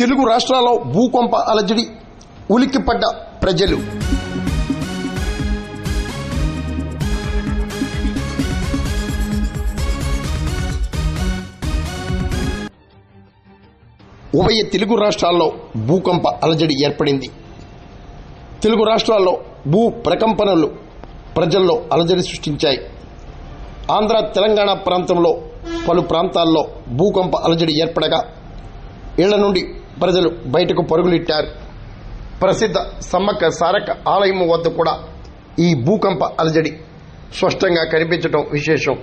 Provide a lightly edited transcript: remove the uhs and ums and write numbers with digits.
తెలుగు రాష్ట్రాల్లో భూకంప అలజడి, ఉలిక్కిపడ్డ ప్రజలు. ఉభయ తెలుగు రాష్ట్రాల్లో భూకంప అలజడి ఏర్పడింది. తెలుగు రాష్ట్రాల్లో భూ ప్రకంపనలు ప్రజల్లో అలజడి సృష్టించాయి. ఆంధ్ర, తెలంగాణ ప్రాంతంలో పలు ప్రాంతాల్లో భూకంప అలజడి ఏర్పడగా ఇళ్ల నుండి ప్రజలు బయటకు పరుగులెట్టారు. ప్రసిద్ధ సమ్మక్క సారక్క ఆలయం వద్ద కూడా ఈ భూకంప అలజడి స్పష్టంగా కనిపించడం విశేషం.